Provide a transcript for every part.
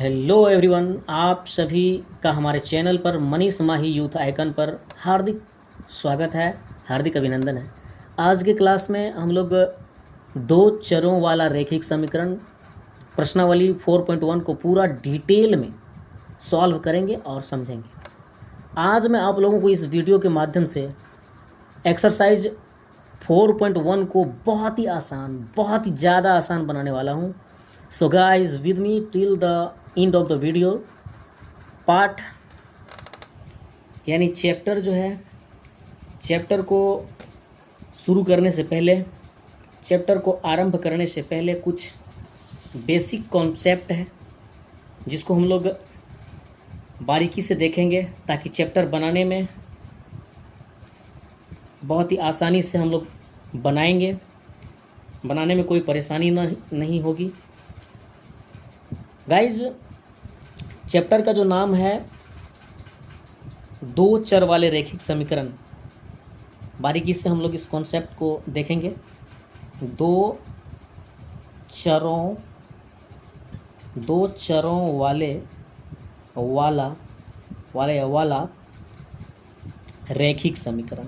Hello everyone, आप सभी का हमारे चैनल पर मनीष माही यूथ आइकन पर हार्दिक स्वागत है, हार्दिक अभिनंदन है। आज के क्लास में हम लोग दो चरों वाला रैखिक समीकरण प्रश्नावली 4.1 को पूरा डिटेल में सॉल्व करेंगे और समझेंगे। आज मैं आप लोगों को इस वीडियो के माध्यम से एक्सरसाइज 4.1 को बहुत ही आसान, बहुत ही ज़्यादा आसान बनाने वाला हूँ। So guys with me till the end of the video. Part यानी चैप्टर जो है, चैप्टर को शुरू करने से पहले, चैप्टर को आरंभ करने से पहले कुछ बेसिक कॉन्सेप्ट है जिसको हम लोग बारीकी से देखेंगे ताकि चैप्टर बनाने में बहुत ही आसानी से हम लोग बनाएंगे, बनाने में कोई परेशानी नहीं होगी। गाइज, चैप्टर का जो नाम है दो चर वाले रैखिक समीकरण, बारीकी से हम लोग इस कॉन्सेप्ट को देखेंगे। दो चरों वाला रैखिक समीकरण,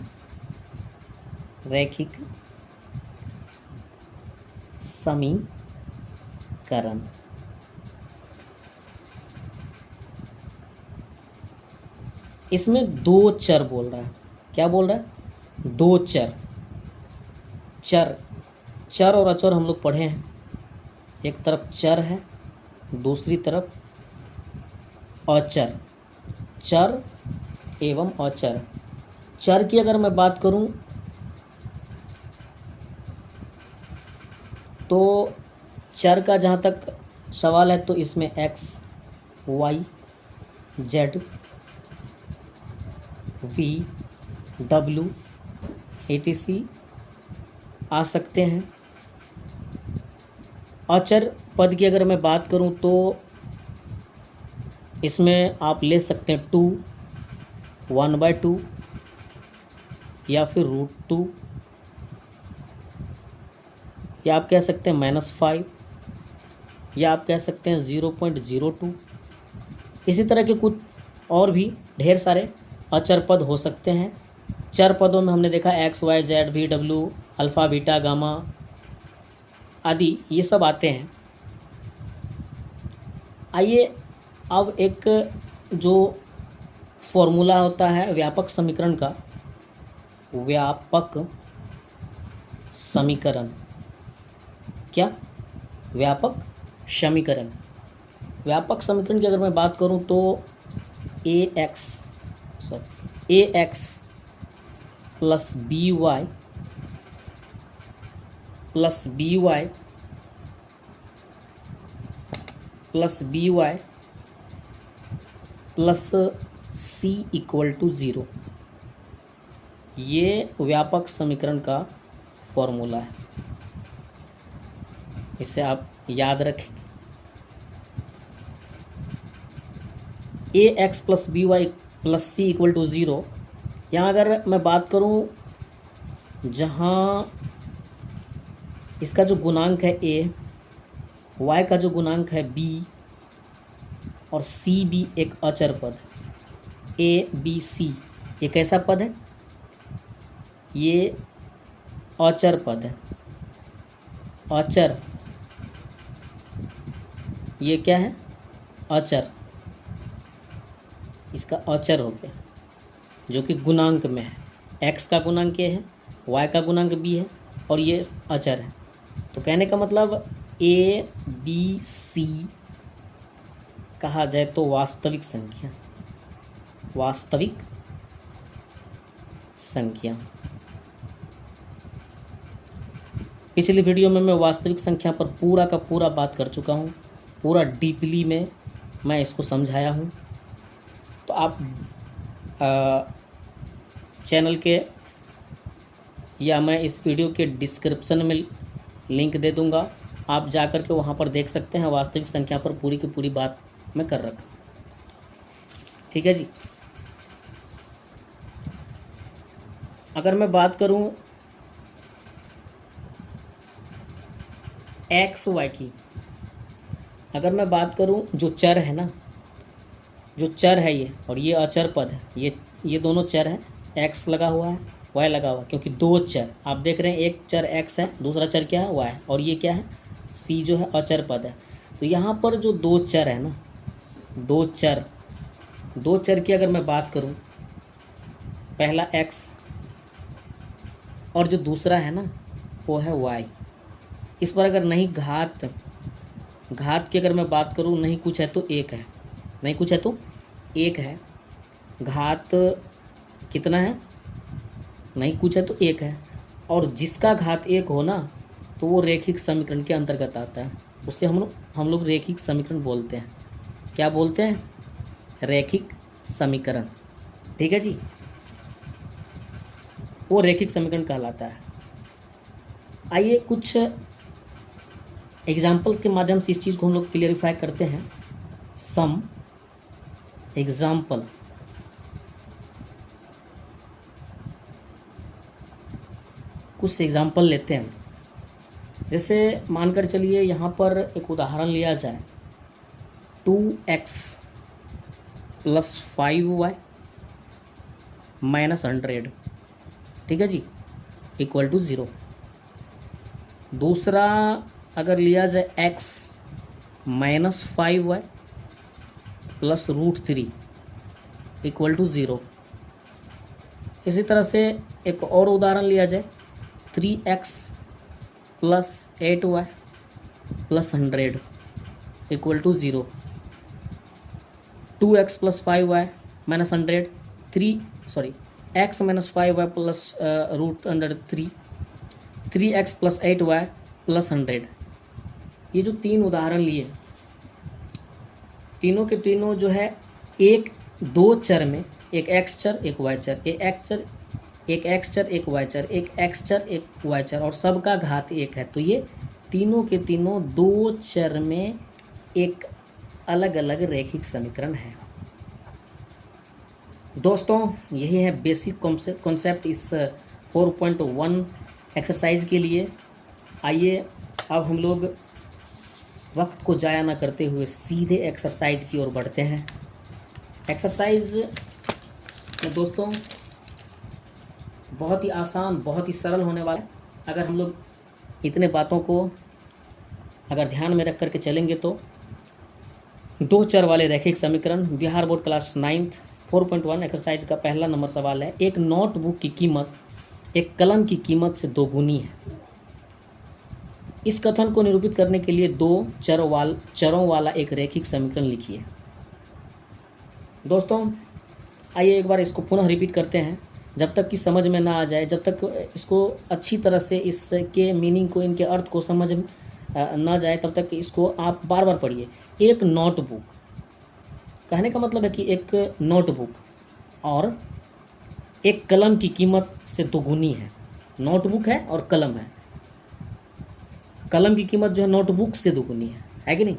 इसमें दो चर बोल रहा है। क्या बोल रहा है? दो चर और अचर हम लोग पढ़े हैं। एक तरफ चर है, दूसरी तरफ अचर। चर एवं अचर। चर की अगर मैं बात करूं तो चर का जहाँ तक सवाल है तो इसमें x, y, z, v, w etc आ सकते हैं। अचर पद की अगर मैं बात करूं तो इसमें आप ले सकते हैं 2, 1/2 या फिर √2, या आप कह सकते हैं -5, या आप कह सकते हैं 0.02। इसी तरह के कुछ और भी ढेर सारे अचर पद हो सकते हैं। चर पदों में हमने देखा x, y, z, v, w, alpha, beta, gamma आदि ये सब आते हैं। आइए अब एक जो फॉर्मूला होता है व्यापक समीकरण का, व्यापक समीकरण, क्या? व्यापक समीकरण। व्यापक समीकरण की अगर मैं बात करूं तो ax plus by plus plus c = 0, ये व्यापक समीकरण का फॉर्मूला है। इसे आप याद रखें। ax plus by plus c = 0। यहाँ अगर मैं बात करूँ, जहाँ इसका जो गुणांक है a, y का जो गुणांक है b और c भी एक अचर पद, a b c ये कैसा पद है? ये अचर पद है। अचर, ये क्या है? अचर। इसका अचर हो गया जो कि गुणांक में है। x का गुणांक a है, y का गुणांक b है और ये अचर है। तो कहने का मतलब a b c कहा जाए तो वास्तविक संख्या। पिछली वीडियो में मैं वास्तविक संख्या पर पूरा का पूरा बात कर चुका हूँ, पूरा डीपली में मैं इसको समझाया हूँ। तो आप चैनल के या मैं इस वीडियो के डिस्क्रिप्शन में लिंक दे दूंगा, आप जा कर के वहाँ पर देख सकते हैं। वास्तविक संख्या पर पूरी की पूरी बात मैं कर रखा। ठीक है जी। अगर मैं बात करूं x y की, अगर मैं बात करूं जो चर है ना, जो चर है ये और ये अचर पद है, ये दोनों चर है, एक्स लगा हुआ है, वाई लगा हुआ है, क्योंकि दो चर आप देख रहे हैं, एक चर एक्स है, दूसरा चर क्या है, वाई है, और ये क्या है, सी जो है अचर पद है। तो यहाँ पर जो दो चर है ना, दो चर की अगर मैं बात करूँ, पहला एक्स और जो दूसरा है ना वो है वाई। इस पर अगर नहीं घात की अगर मैं बात करूँ, नहीं कुछ है तो एक है, नहीं कुछ है तो एक है, घात कितना है, नहीं कुछ है तो एक है, और जिसका घात एक हो ना तो वो रैखिक समीकरण के अंतर्गत आता है, उससे हम लोग रैखिक समीकरण बोलते हैं। क्या बोलते हैं? रैखिक समीकरण। ठीक है जी, वो रैखिक समीकरण कहलाता है। आइए कुछ एग्जाम्पल्स के माध्यम से इस चीज़ को हम लोग क्लियरिफाई करते हैं। सम एग्जाम्पल, कुछ एग्जाम्पल लेते हैं। जैसे मानकर चलिए यहाँ पर एक उदाहरण लिया जाए, 2x + 5y - 100, ठीक है जी, = 0। दूसरा अगर लिया जाए x - 5y + √3 = 0। इसी तरह से एक और उदाहरण लिया जाए, 3x + 8y + 100 = 0। 2x + 5y - 100, x - 5y + √3, 3x + 8y + 100। ये जो तीन उदाहरण लिए, तीनों के तीनों जो है एक दो चर में, एक एक्स चर एक वाई चर, एक एक्स चर एक वाई चर, एक एक्स चर एक वाई चर, और सबका घात एक है। तो ये तीनों के तीनों दो चर में एक अलग अलग रैखिक समीकरण है। दोस्तों यही है बेसिक कॉन्सेप्ट इस 4.1 एक्सरसाइज के लिए। आइए अब हम लोग वक्त को ज़ाया ना करते हुए सीधे एक्सरसाइज की ओर बढ़ते हैं। एक्सरसाइज दोस्तों बहुत ही आसान, बहुत ही सरल होने वाला है। अगर हम लोग इतने बातों को अगर ध्यान में रख करके चलेंगे तो दो चर वाले रैखिक समीकरण, Bihar board class 9th 4.1 exercise का पहला नंबर सवाल है। एक नोटबुक की कीमत एक कलम की कीमत से दोगुनी है। इस कथन को निरूपित करने के लिए दो चरों वाला एक रैखिक समीकरण लिखिए। दोस्तों आइए एक बार इसको पुनः रिपीट करते हैं, जब तक कि समझ में ना आ जाए, जब तक इसको अच्छी तरह से इसके मीनिंग को, इनके अर्थ को समझ ना जाए, तब तक इसको आप बार बार पढ़िए। एक नोटबुक, कहने का मतलब है कि एक नोटबुक और एक कलम की कीमत से दोगुनी है। नोटबुक है और कलम है, कलम की कीमत जो है नोटबुक से दोगुनी है कि नहीं?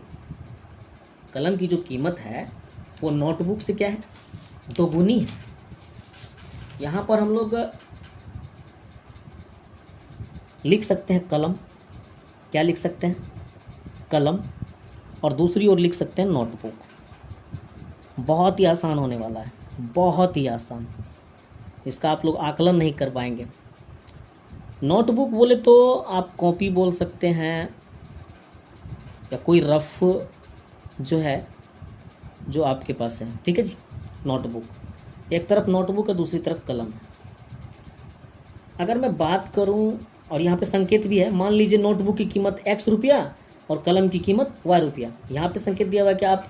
कलम की जो कीमत है वो नोटबुक से क्या है, दोगुनी है। यहाँ पर हम लोग लिख सकते हैं कलम, क्या लिख सकते हैं, कलम, और दूसरी ओर लिख सकते हैं नोटबुक। बहुत ही आसान होने वाला है, बहुत ही आसान, इसका आप लोग आकलन नहीं कर पाएंगे। नोटबुक बोले तो आप कॉपी बोल सकते हैं या कोई रफ जो है जो आपके पास है, ठीक है जी। नोटबुक, एक तरफ नोटबुक है, दूसरी तरफ कलम है। अगर मैं बात करूं, और यहाँ पे संकेत भी है, मान लीजिए नोटबुक की कीमत x रुपया और कलम की कीमत y रुपया। यहाँ पे संकेत दिया हुआ है कि आप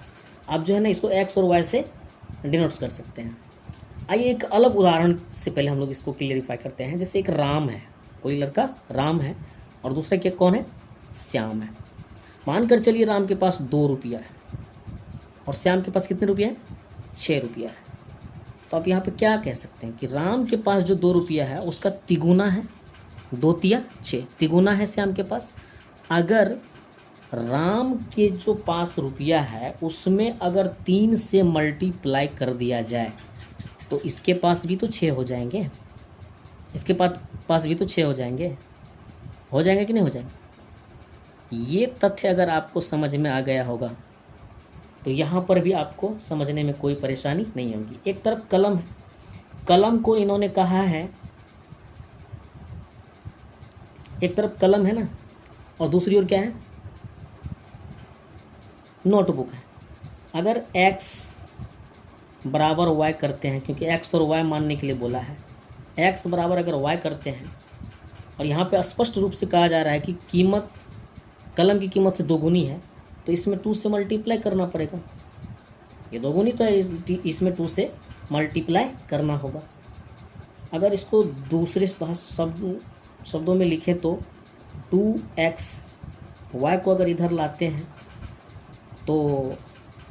जो है ना इसको x और y से डिनोट कर सकते हैं। आइए एक अलग उदाहरण से पहले हम लोग इसको क्लियरिफाई करते हैं। जैसे एक राम है, कोई लड़का राम है और दूसरा क्या कौन है, श्याम है। मानकर चलिए राम के पास 2 रुपया है और श्याम के पास कितने रुपये हैं, 6 रुपया है। तो आप यहाँ पे क्या कह सकते हैं कि राम के पास जो 2 रुपया है उसका तिगुना है, 2 तिया 6, तिगुना है श्याम के पास। अगर राम के जो पास रुपया है उसमें अगर 3 से मल्टीप्लाई कर दिया जाए तो इसके पास भी तो 6 हो जाएंगे, इसके पास भी तो 6 हो जाएंगे कि नहीं हो जाएंगे? ये तथ्य अगर आपको समझ में आ गया होगा तो यहाँ पर भी आपको समझने में कोई परेशानी नहीं होगी। एक तरफ कलम है, कलम को इन्होंने कहा है, एक तरफ कलम है ना, और दूसरी ओर क्या है, नोटबुक है। अगर x बराबर y करते हैं, क्योंकि x और y मानने के लिए बोला है, x बराबर अगर y करते हैं और यहाँ पे स्पष्ट रूप से कहा जा रहा है कि कीमत कलम की कीमत से दोगुनी है, तो इसमें 2 से मल्टीप्लाई करना पड़ेगा। ये दोगुनी तो है, इसमें 2 से मल्टीप्लाई करना होगा। अगर इसको दूसरे शब्दों में लिखें तो 2x, y को अगर इधर लाते हैं तो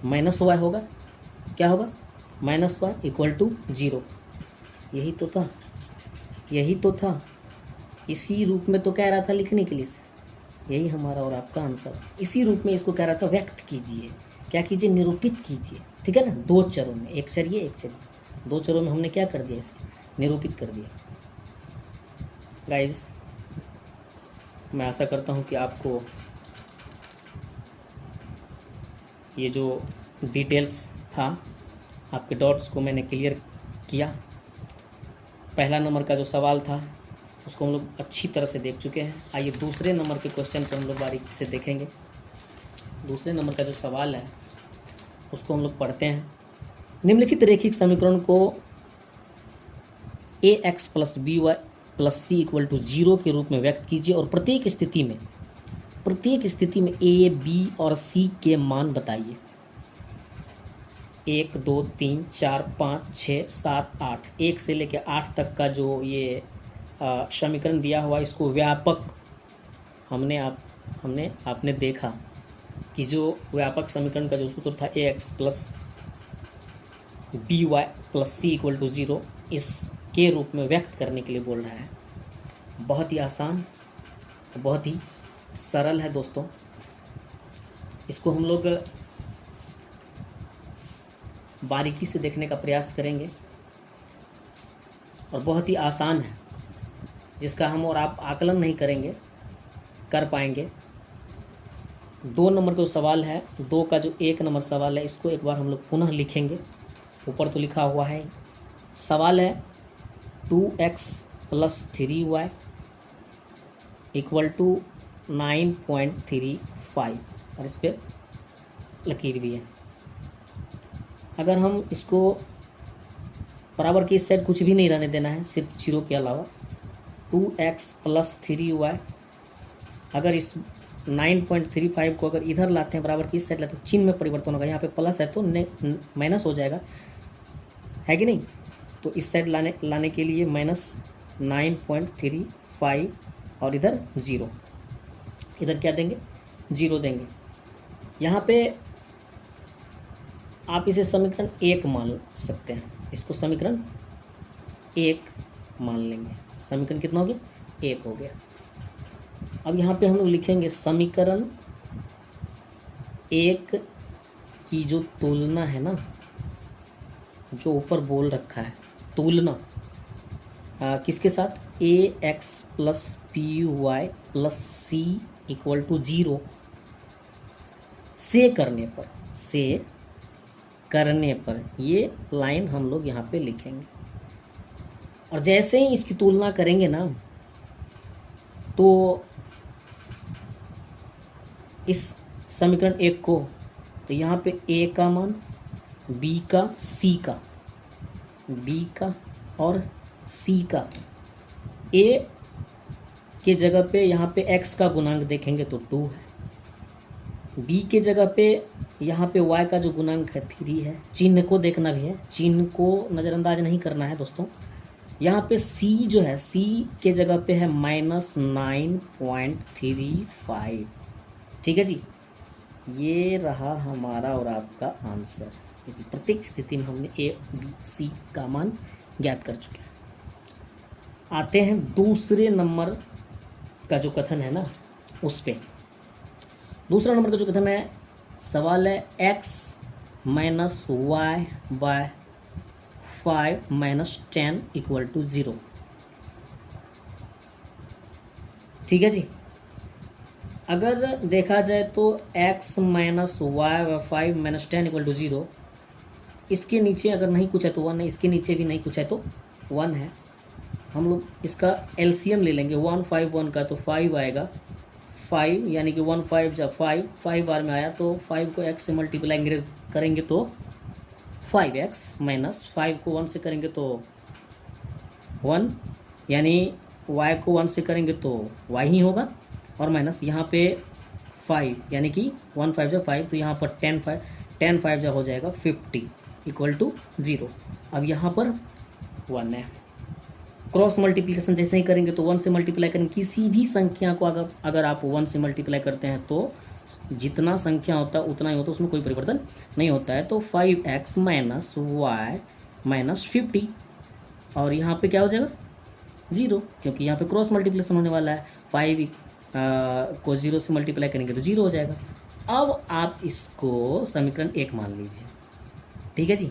-y होगा। क्या होगा? -y equal to 0। यही तो था, यही तो था। इसी रूप में तो कह रहा था लिखने के लिए, यही हमारा और आपका आंसर। इसी रूप में इसको कह रहा था व्यक्त कीजिए। क्या कीजिए? निरूपित कीजिए। ठीक है ना, 2 चरों में, एक चर ये, एक चर ये, 2 चरों में हमने क्या कर दिया? इसे निरूपित कर दिया। गाइस, मैं आशा करता हूँ कि आपको ये जो डिटेल्स था, आपके डॉट्स को मैंने क्लियर किया। पहला नंबर का जो सवाल था उसको हम लोग अच्छी तरह से देख चुके हैं। आइए दूसरे नंबर के क्वेश्चन पर हम लोग बारीकी से देखेंगे। दूसरे नंबर का जो सवाल है उसको हम लोग पढ़ते हैं। निम्नलिखित रैखिक समीकरण को ax + by + c = 0 के रूप में व्यक्त कीजिए और प्रत्येक स्थिति में a, b और c के मान बताइए। 1 2 3 4 5 6 7 8, 1 से लेकर 8 तक का जो ये समीकरण दिया हुआ, इसको व्यापक आपने देखा कि जो व्यापक समीकरण का जो सूत्र था ax + by + c = 0, इसके रूप में व्यक्त करने के लिए बोल रहा है। बहुत ही आसान, बहुत ही सरल है दोस्तों। इसको हम लोग बारीकी से देखने का प्रयास करेंगे और बहुत ही आसान है, जिसका हम और आप आकलन नहीं करेंगे, कर पाएंगे। 2 नंबर का सवाल है, 2 का जो 1 नंबर सवाल है, इसको एक बार हम लोग पुनः लिखेंगे। ऊपर तो लिखा हुआ है, सवाल है 2x + 3y = 9.35, और इस पर लकीर भी है। अगर हम इसको बराबर की साइड कुछ भी नहीं रहने देना है, सिर्फ 0 के अलावा 2x + 3y, अगर इस 9.35 को अगर इधर लाते हैं, बराबर की इस साइड लाते हैं, चिन्ह में परिवर्तन होगा। यहाँ पे प्लस है तो माइनस हो जाएगा, है कि नहीं? तो इस साइड लाने के लिए -9.35 और इधर 0, इधर क्या देंगे? 0 देंगे। यहाँ पे आप इसे समीकरण 1 मान सकते हैं, इसको समीकरण 1 मान लेंगे। समीकरण कितना हो गया? 1 हो गया। अब यहाँ पे हम लोग लिखेंगे समीकरण 1 की जो तुलना है ना, जो ऊपर बोल रखा है तुलना, किसके साथ? ax + by + c = 0 से करने पर ये लाइन हम लोग यहाँ पे लिखेंगे। और जैसे ही इसकी तुलना करेंगे ना, तो इस समीकरण 1 को, तो यहाँ पे a का मान, b का, c का, b का और c का, a के जगह पे यहाँ पे x का गुणांक देखेंगे तो 2 है, b के जगह पे यहाँ पे y का जो गुणांक है 3 है। चिन्ह को देखना भी है, चिन्ह को नज़रअंदाज नहीं करना है दोस्तों। यहाँ पे c जो है, c के जगह पे है -9.35। ठीक है जी, ये रहा हमारा और आपका आंसर, क्योंकि प्रत्येक स्थिति में हमने a, b, c का मान ज्ञात कर चुके हैं। आते हैं दूसरे नंबर का जो कथन है ना, उस पे। दूसरा नंबर का जो कथन है, सवाल है x - y / 5 - 10 = 0। ठीक है जी। अगर देखा जाए तो x minus Y 5 minus 10 equal to 0, इसके नीचे अगर नहीं कुछ है तो 1 है, इसके नीचे भी नहीं कुछ है तो 1 है। हम लोग इसका एलसीएम ले लेंगे 1 5 1 का, तो 5 आएगा 5, यानी कि 1 5 जब 5 बार में आया तो 5 को x से मल्टीप्लाई करेंगे तो 5x माइनस 5 को 1 से करेंगे तो 1, यानी y को 1 से करेंगे तो y ही होगा, और माइनस यहाँ पे 5, यानी कि 1 5 जब 5, तो यहाँ पर 10 5 जब हो जाएगा 50 इक्वल टू 0। अब यहाँ पर 1 है। क्रॉस मल्टीप्लिकेशन जैसे ही करेंगे तो 1 से मल्टीप्लाई करेंगे, किसी भी संख्या को अगर आप 1 से मल्टीप्लाई करते हैं तो जितना संख्या होता है उतना ही होता है, उसमें कोई परिवर्तन नहीं होता है। तो 5x माइनस वाई माइनस 50, और यहाँ पे क्या हो जाएगा 0, क्योंकि यहाँ पे क्रॉस मल्टीप्लिकेशन होने वाला है। 5 को 0 से मल्टीप्लाई करेंगे तो 0 हो जाएगा। अब आप इसको समीकरण 1 मान लीजिए, ठीक है जी।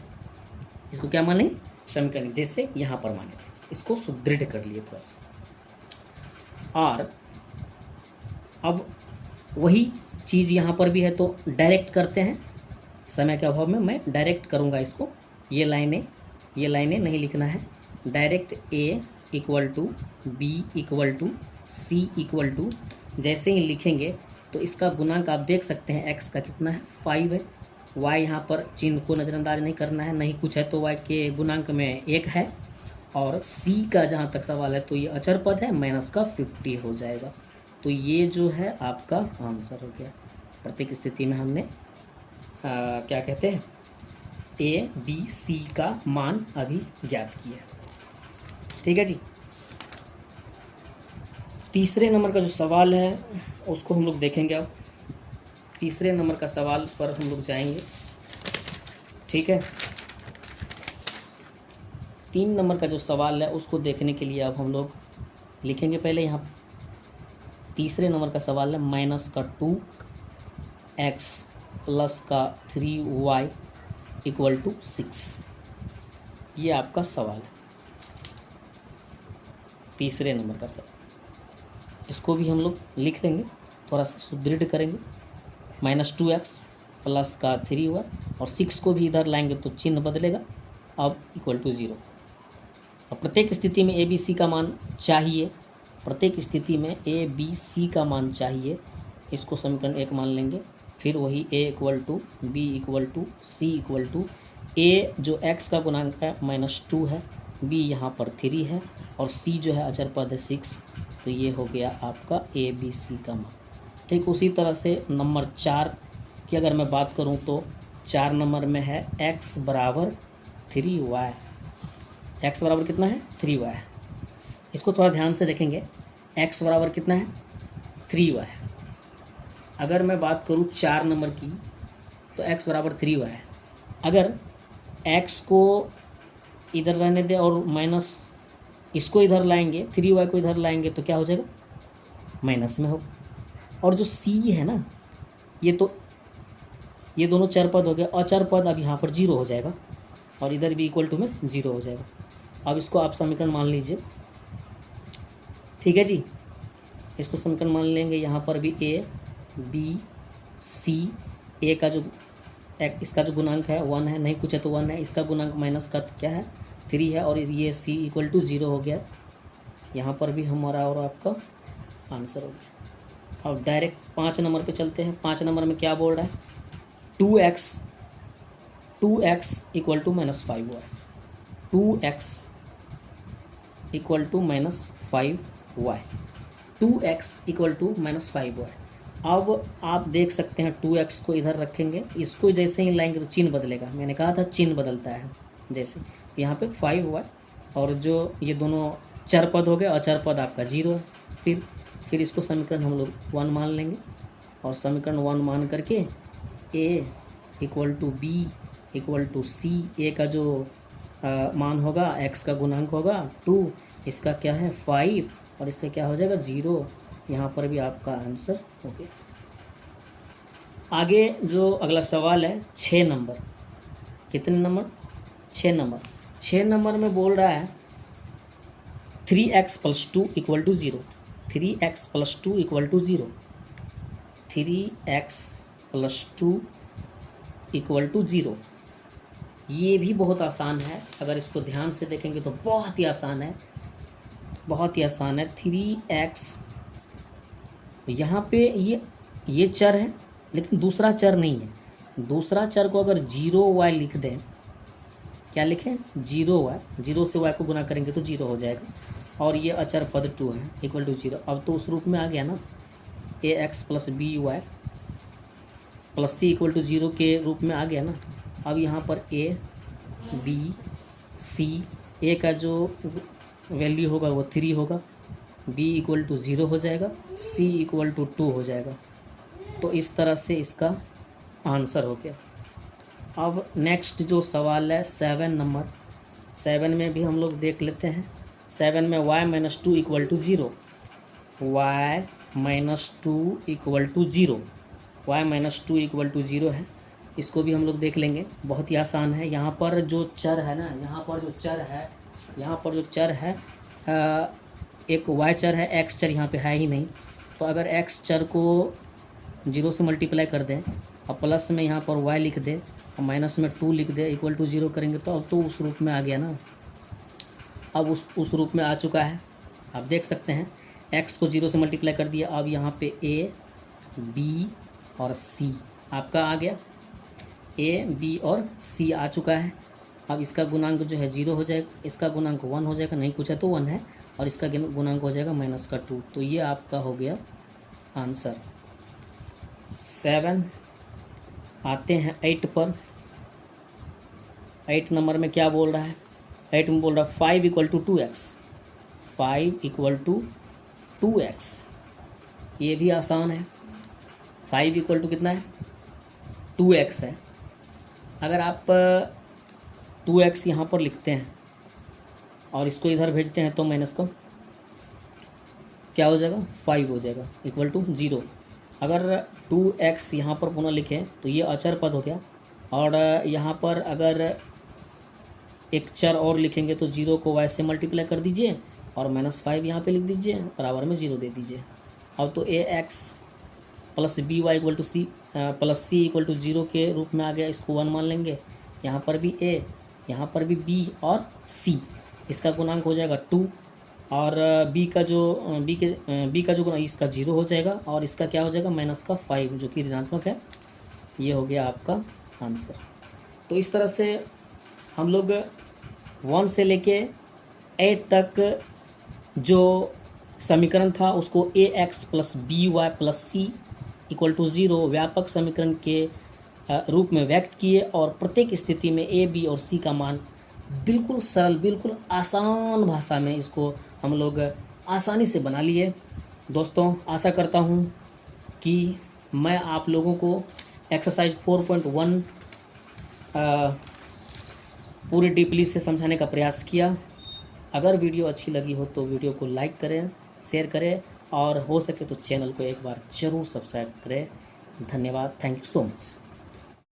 इसको क्या मान लेंगे, समीकरण जैसे यहाँ पर माने थे, इसको सुदृढ़ कर लिए थोड़ा सा। और अब वही चीज़ यहाँ पर भी है, तो डायरेक्ट करते हैं। समय के अभाव में मैं डायरेक्ट करूँगा इसको, ये लाइनें नहीं लिखना है। Direct a equal to B equal to C equal to, जैसे ही लिखेंगे तो इसका गुणांक आप देख सकते हैं x का कितना है 5 है। y यहाँ पर चिन्ह को नज़रअंदाज नहीं करना है, नहीं कुछ है तो y के गुणांक में 1 है। और c का जहाँ तक सवाल है तो ये अचर पद है, माइनस का 50 हो जाएगा। तो ये जो है आपका आंसर हो गया। प्रत्येक स्थिति में हमने क्या कहते हैं a b c का मान अभी ज्ञात किया, ठीक है जी। तीसरे नंबर का जो सवाल है उसको हम लोग देखेंगे। अब तीसरे नंबर का सवाल पर हम लोग जाएंगे, ठीक है। 3 नंबर का जो सवाल है उसको देखने के लिए अब हम लोग लिखेंगे। पहले यहाँ तीसरे नंबर का सवाल है माइनस का 2x प्लस का 3y इक्वल टू 6, ये आपका सवाल है, तीसरे नंबर का सवाल। इसको भी हम लोग लिख लेंगे, थोड़ा सा सुदृढ़ करेंगे। माइनस 2x प्लस का 3y, और 6 को भी इधर लाएंगे तो चिन्ह बदलेगा, अब इक्वल टू 0। और प्रत्येक स्थिति में a b c का मान चाहिए, प्रत्येक स्थिति में a b c का मान चाहिए। इसको समीकरण 1 मान लेंगे। फिर वही a equal to b equal to c equal to a जो x का गुणांक है -2 है, b यहाँ पर 3 है, और c जो है अचर पद है 6। तो ये हो गया आपका a b c का मान। ठीक उसी तरह से नंबर 4 की अगर मैं बात करूँ तो 4 नंबर में है x बराबर 3y। x बराबर कितना है 3y। इसको थोड़ा ध्यान से देखेंगे, x बराबर कितना है 3y। अगर मैं बात करूँ 4 नंबर की तो x बराबर 3y है। अगर x को इधर रहने दे और माइनस इसको इधर लाएंगे, 3y को इधर लाएंगे तो क्या हो जाएगा माइनस में होगा। और जो c है ना, ये दोनों चर पद हो गए, अचर पद अब यहाँ पर 0 हो जाएगा, और इधर भी इक्वल टू में 0 हो जाएगा। अब इसको आप समीकरण मान लीजिए, ठीक है जी। इसको समीकरण मान लेंगे। यहाँ पर भी a b c, a का जो इसका जो गुणांक है 1 है, नहीं कुछ है तो 1 है, इसका गुणांक माइनस का क्या है 3 है, और ये c इक्वल टू 0 हो गया। यहाँ पर भी हमारा और आपका आंसर हो गया। अब डायरेक्ट 5 नंबर पे चलते हैं। 5 नंबर में क्या बोल रहा है 2x equal to -5y, 2x equal to -5y, 2x equal to -5y। अब आप देख सकते हैं 2x को इधर रखेंगे, इसको जैसे ही लाएंगे तो चिन्ह बदलेगा। मैंने कहा था चिन्ह बदलता है। जैसे यहाँ पे 5y, और जो ये दोनों चर पद हो गए, अचर पद आपका 0 है। फिर इसको समीकरण हम लोग 1 मान लेंगे, और समीकरण 1 मान करके a equal to b equal to c, a का जो मान होगा x का गुणांक होगा 2, इसका क्या है 5, और इसका क्या हो जाएगा 0। यहाँ पर भी आपका आंसर हो गया। आगे जो अगला सवाल है 6 नंबर, कितने नंबर 6 नंबर। 6 नंबर में बोल रहा है 3x + 2 = 0, 3x + 2 = 0। 3x + 2 = 0। ये भी बहुत आसान है, अगर इसको ध्यान से देखेंगे तो बहुत ही आसान है, बहुत ही आसान है। 3x यहाँ पे ये चर है, लेकिन दूसरा चर नहीं है। दूसरा चर को अगर 0y लिख दें, क्या लिखें? 0y, 0 से y को गुना करेंगे तो 0 हो जाएगा। और ये अचर पद 2 है = 0। अब तो उस रूप में आ गया ना, ax + by + c = 0 के रूप में आ गया ना। अब यहाँ पर a b c, a का जो वैल्यू होगा वो 3 होगा, b = 0 हो जाएगा, c = 2 हो जाएगा। तो इस तरह से इसका आंसर हो गया। अब नेक्स्ट जो सवाल है 7 नंबर, 7 में भी हम लोग देख लेते हैं। 7 में y - 2 = 0, y - 2 = 0, y - 2 = 0 है। इसको भी हम लोग देख लेंगे, बहुत ही आसान है। यहाँ पर जो चर है ना, यहाँ पर जो चर है एक y चर है, x चर यहाँ पे है ही नहीं। तो अगर x चर को 0 से मल्टीप्लाई कर दें और प्लस में यहाँ पर y लिख दे और माइनस में 2 लिख दे = 0 करेंगे तो अब तो उस रूप में आ गया ना। अब उस रूप में आ चुका है, आप देख सकते हैं। x को 0 से मल्टीप्लाई कर दिया, अब यहाँ पे a b और c आपका आ गया, a b और c आ चुका है। अब इसका गुणांक जो है 0 हो जाएगा, इसका गुणांक 1 हो जाएगा, नहीं पूछा तो 1 है, और इसका गुणांक हो जाएगा -2। तो ये आपका हो गया आंसर। 7 आते हैं 8 पर। 8 नंबर में क्या बोल रहा है? 8 में बोल रहा है 5 = 2x, 5 = 2x। ये भी आसान है। 5 = कितना है? 2x है। अगर आप 2x यहाँ पर लिखते हैं और इसको इधर भेजते हैं तो माइनस का क्या हो जाएगा? 5 हो जाएगा = 0। अगर 2x यहाँ पर पुनः लिखें तो ये अचर पद हो गया, और यहाँ पर अगर एक चर और लिखेंगे तो 0 को y से मल्टीप्लाई कर दीजिए और -5 यहाँ पे लिख दीजिए, बराबर में 0 दे दीजिए। अब तो ax + by = c + c = 0 के रूप में आ गया। इसको 1 मान लेंगे। यहाँ पर भी a, यहाँ पर भी b और c, इसका गुणांक हो जाएगा 2, और b का जो गुणांक इसका 0 हो जाएगा, और इसका क्या हो जाएगा? -5, जो कि ऋणात्मक है। ये हो गया आपका आंसर। तो इस तरह से हम लोग 1 से लेके 8 तक जो समीकरण था उसको ax + by + c = 0 व्यापक समीकरण के रूप में व्यक्त किए, और प्रत्येक स्थिति में a, b और c का मान बिल्कुल सरल, बिल्कुल आसान भाषा में इसको हम लोग आसानी से बना लिए। दोस्तों, आशा करता हूँ कि मैं आप लोगों को एक्सरसाइज 4.1 पूरी डीपली से समझाने का प्रयास किया। अगर वीडियो अच्छी लगी हो तो वीडियो को लाइक करें, शेयर करें, और हो सके तो चैनल को एक बार ज़रूर सब्सक्राइब करें। धन्यवाद। Thank you so much.